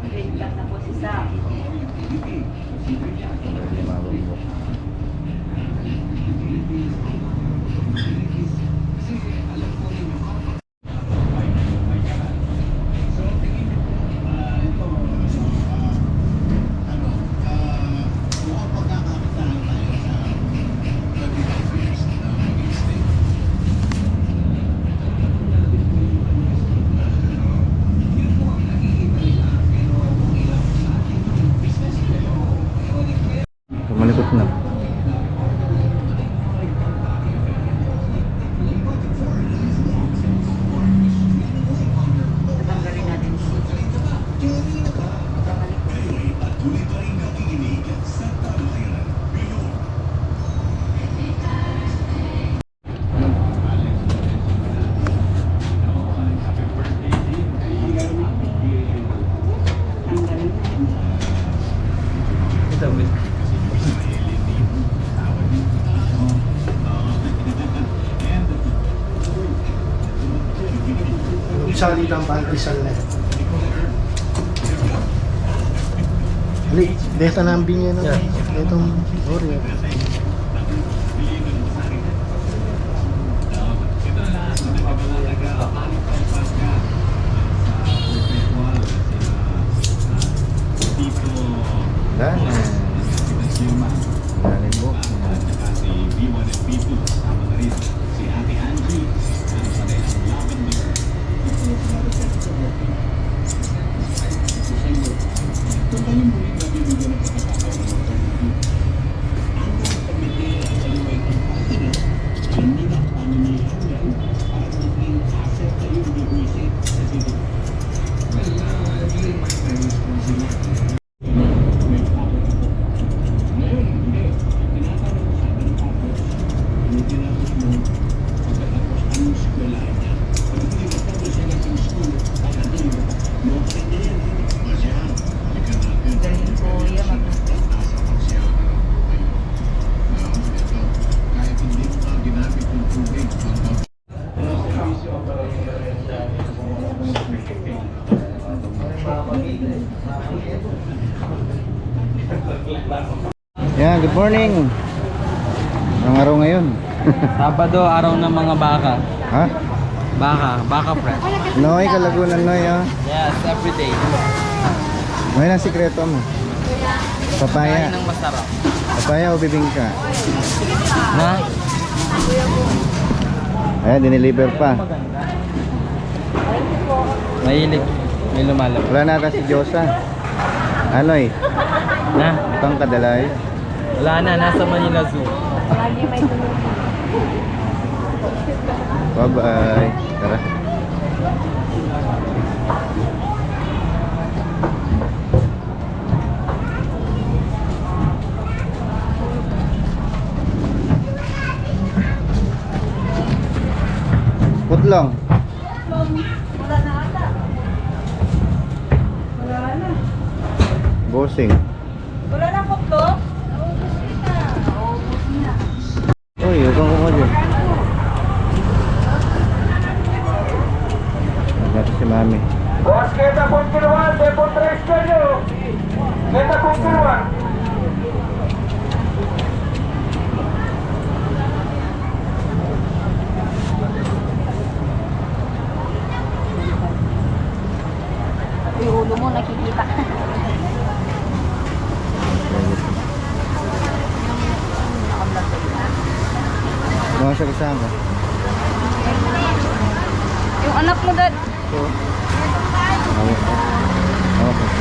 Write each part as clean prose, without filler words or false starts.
Green lang na po si Sam. Malikot na. Tatanggalin natin siya. Solid ang pandesal na yan. Ali, beta na ang binyan na. Itong Oreo. Dana. Dali po. Yan, good morning. Ang araw ngayon. Sabado, araw ng mga baka. Ha? Baka fresh. Noy, Kalagunan Noy, ha? Yes, every day. Noy, ang sikreto mo. Kain Papaya. ng masarap. Papaya o bibingka? Na? Ayan, diniliver pa. Mahilig. May lumalab. Wala na ata si Diyosa. Anoy, Na? itong kadalay. Wala na, nasa Manila Zoo. Lagi may tulog. Bye-bye. Tara. Putlong. Wala na ata. Wala na. Bossing. Wala na poklo? Naubos na. Uy, huwag kang kumadyo. Nagkata si Mami. Boss, kita continuan, depo 3 kayo. Kita continuan. Yung ulo mo nakikita. Mga siya kasama. Yung anak mo, Dad. Ito. Okay.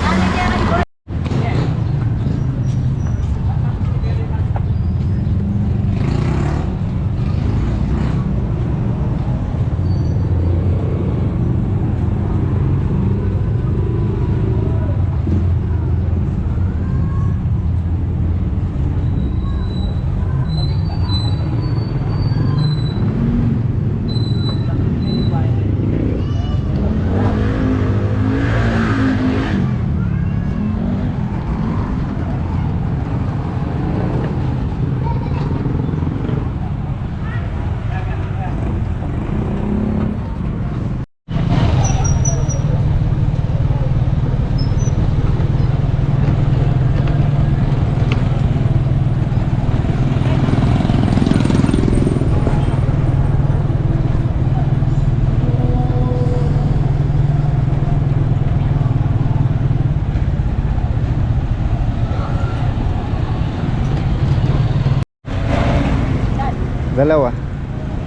Dalawa.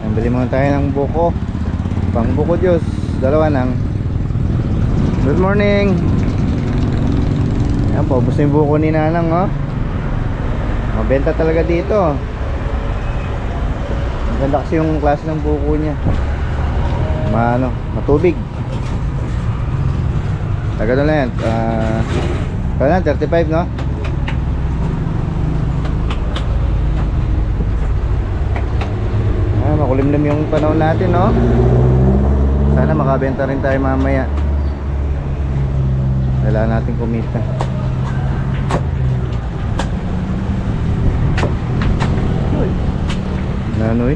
Ang bili muna tayo ng buko. Pang buko Diyos. Dalawa nang. Good morning. Ayan po, ubos na yung buko ni Nanang, oh. Mabenta talaga dito. Maganda kasi yung klase ng buko niya. Matubig. Taga doon na yan. Kaya 35, no? Makulimlim yung panahon natin, no? Sana makabenta rin tayo mamaya. Kailangan natin kumita. Nanoy.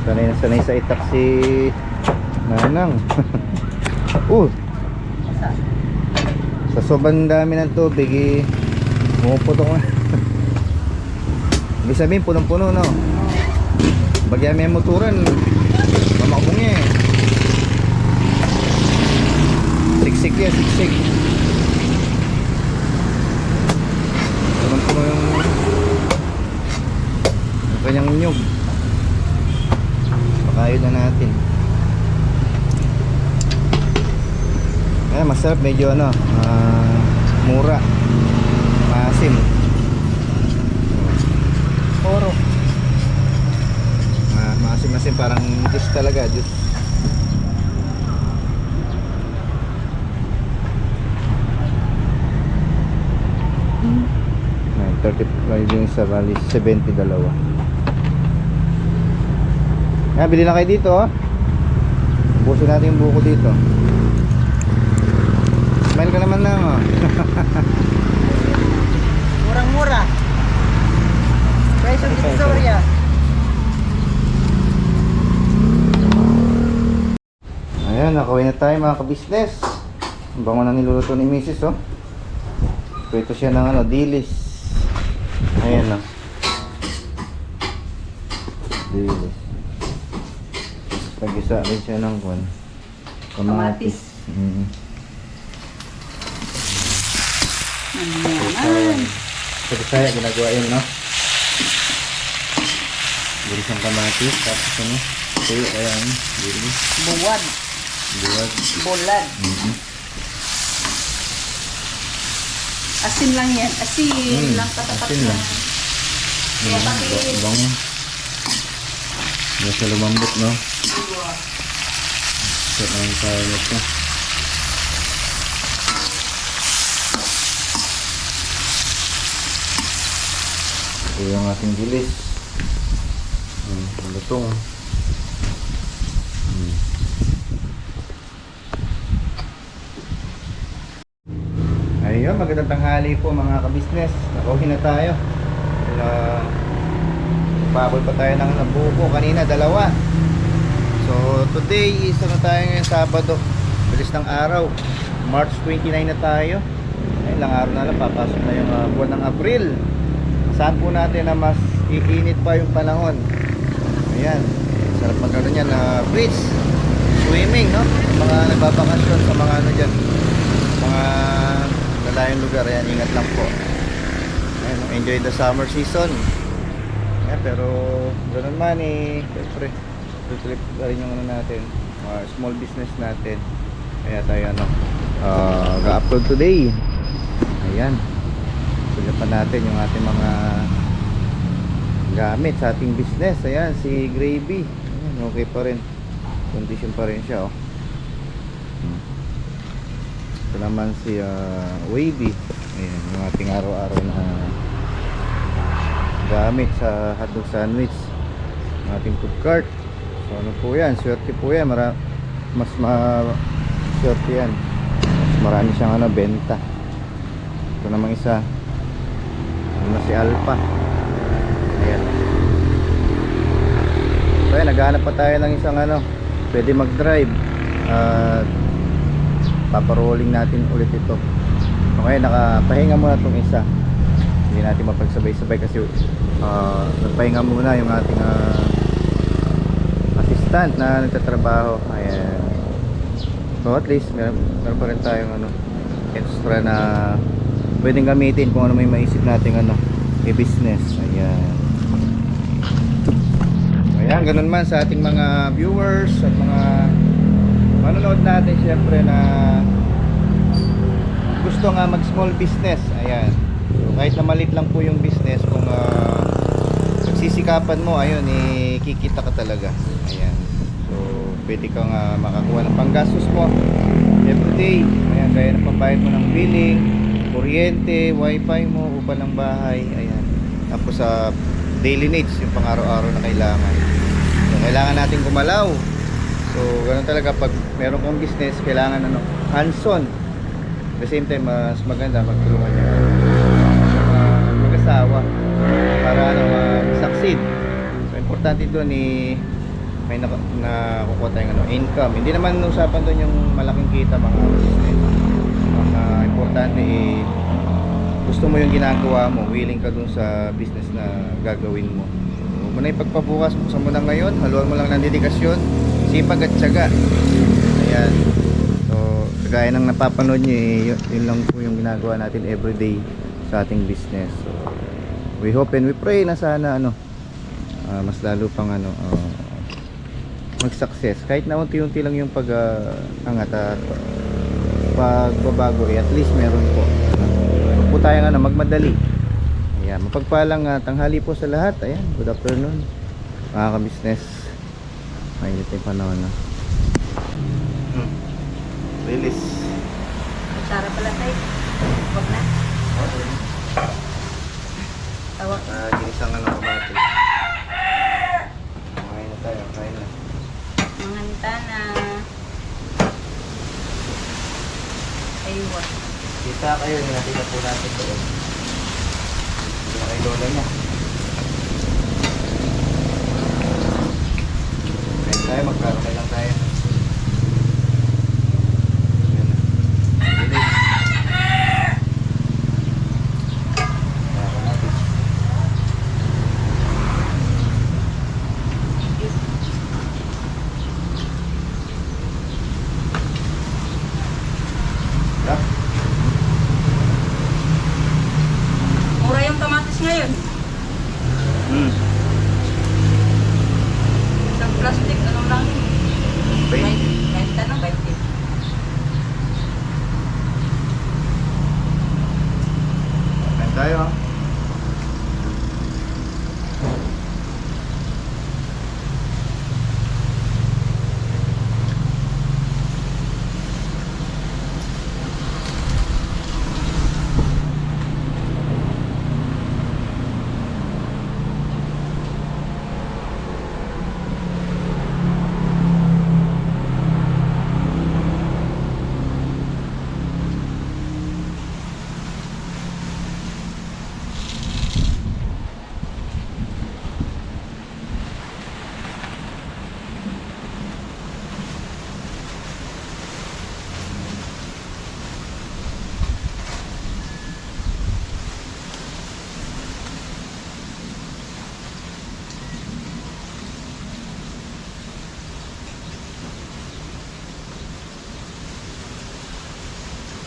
Sanay na sanay sa itak si Nanang. Sa sobrang dami ng tubig pumuputok na. Ibig sabihin punong-puno, no? Bagya may motoran, mamakbong niya eh. Siksik yan, siksik. Punong-puno yung kanyang nyug. Pakayod na natin. Masarap, medyo mura, maasim. Oro. Maasim-asim, parang juice talaga, juice. Ay, 35 yung isa, bali 72. Bili na kayo dito, oh. Ubusin natin yung buko dito. Smile ka naman lang, oh. Murang-mura. Price of Victoria. Ayan, nakawin na tayo mga ka-business. Ang bango na niluluto ni Mrs., oh. Ito siya ng dilis. Ayan, oh. Dilis. Pag-isa rin siya ng kamatis. Sa Bisaya ginagawa yun, no? Dilis ang kamatis. Tapos ano? Tuyo, ayan. Dilis. Buwad. Buwad. Bulad. Asin lang yan. Asin lang katapat asin lang. Kaya pati- Bango. Hindi siya lumambot, no? Set na yung tayo nito. Ito yung ating dilis. Lutong. Ayun, magandang tanghali po mga ka-business. Nakauwi na tayo. Pabol pa tayo ng buko kanina, dalawa. So today is tayo ngayon, Sabado. Bilis ng araw, March 29 na tayo. Ay, ilang araw na lang, papasok na yung buwan ng April. Saan po natin na mas iinit pa yung panahon. Ayan, sarap magkano yan na beach, swimming, no? Mga nagbabakasyon sa mga ano dyan, mga lalayong lugar. Ayan, ingat lang po. Ayan, enjoy the summer season. Ayan, pero ganoon man eh, siyempre trip pa rin yung ano natin, small business natin. Kaya tayo ga-upload today. Ayan, sulapan natin yung ating mga gamit sa ating business. Ayan, si Gravy. Ayan, okay pa rin, condition pa rin siya, oh. Ito naman si Wavy. Ayan, yung ating araw-araw na gamit sa hotdog sandwich, yung ating food cart. So ano po yan, swerte po yan, mas swerte yan, mas marami siyang benta. Ito namang isa, ano si Alpha. Ayan. So ayan, naghahanap pa tayo ng isang pwede mag-drive at paparolling natin ulit ito. Okay, nakapahinga muna itong isa, hindi natin mapagsabay-sabay kasi nagpahinga muna yung ating assistant. assistant na nagtatrabaho. Ayan. So at least meron pa rin tayong ano, extra na pwedeng gamitin kung ano may maisip nating ano, i-business. Ayan. Ayan, ganun man sa ating mga viewers at mga manonood natin, syempre na gusto nga mag small business. Ayan. So, kahit na maliit lang po yung business, kung pagsisikapan mo, ayun, kikita ka talaga. Ayan. So, pwede kang makakuha ng panggastos mo everyday. Ayan, gaya ng pambayad mo ng billing, kuryente, wifi mo, upa ng bahay. Ayan. Tapos sa daily needs, yung pang araw-araw na kailangan. So, kailangan natin gumalaw. So, ganun talaga pag meron kang business, kailangan ano, hands-on. At the same time, mas maganda magtulungan niya mag-asawa para ano, mag-succeed. So, importante doon may nakukuha tayong ano, income. Hindi naman usapan doon yung malaking kita mga business. Ang importante gusto mo yung ginagawa mo, willing ka doon sa business na gagawin mo. So, muna ipagpabukas, buksan mo na ngayon, haluan mo lang ng dedikasyon, sipag at tiyaga. Ayan. So, kagaya ng napapanood nyo, yun lang po yung ginagawa natin everyday sa ating business. So, we hope and we pray na sana ano, mas lalo pang ano, mag-success. Kahit na unti-unti lang yung pag-angat at pagbabago, at least meron po. Huwag po tayo ano, magmadali. Ayan, mapagpalang tanghali po sa lahat. Ayan, good afternoon mga ka-business. Mainit yung panahon na. Release. Kutsara pala tayo. Huwag na. Tawag. Ginisang ano kamati. Kain na tayo, kain na. Mga nitana. Aywa. Kita kayo, nakita po natin doon. Hindi na kay lola niya. Kain tayo, magkakamay lang tayo. Ayan na. Release. Kaya natin. Yup. Mura yung kamatis ngayon. Isang plastic, ano lang yun? 20 na, 20. Kain tayo ha.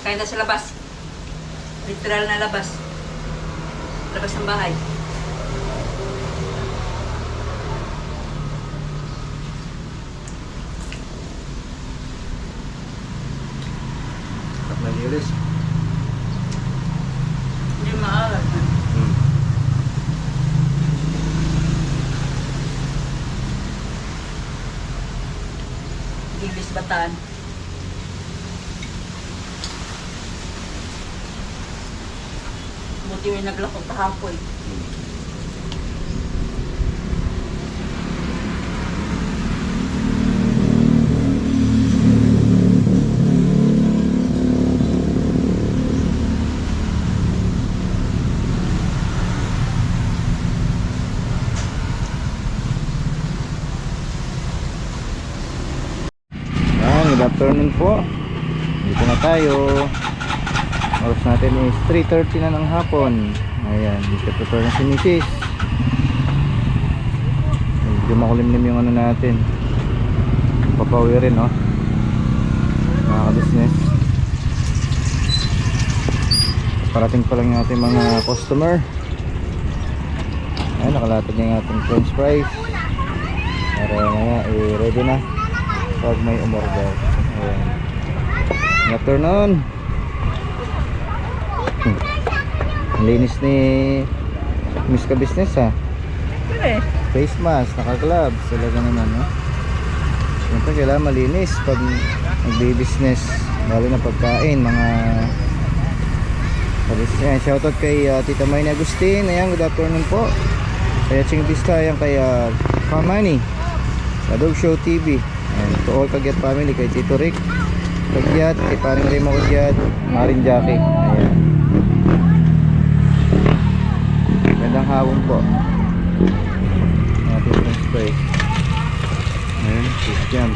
Kain na sa labas. Literal na labas. Labas ng bahay. Tap na liris. Hindi maalat na. Gilis Bataan. Buti may naglakot kahapon. Good afternoon po. Dito na tayo. Oras natin is 3:30 na ng hapon. Ayan, dito prepare na si Mrs. Medyo makulimlim yung ano natin. papawi rin, no? Mga ka-business. Parating pa lang yung ating mga customer. Ayan, nakalatag na yung ating french fries. Para mamaya, ready na pag may umorder. Ayan. Good afternoon. Ang linis ni Miss Ka-Business, ha? Face mask, naka-gloves, talaga naman, no? Siyempre kailangan malinis pag nagbi-business, lalo na pagkain, mga yan. Shoutout kay Tita Mayne Agustin. Ayan, good afternoon po. Kaya Ching Vista, ayan kay Kamani sa Dog Show TV. Ayan, to all Kagyat family, kay Tito Rick Kagyat, kay Paring Remo Kagyat, Maring Jackie. Ayan, gandang hawon po ating spray. Ayan, Christian.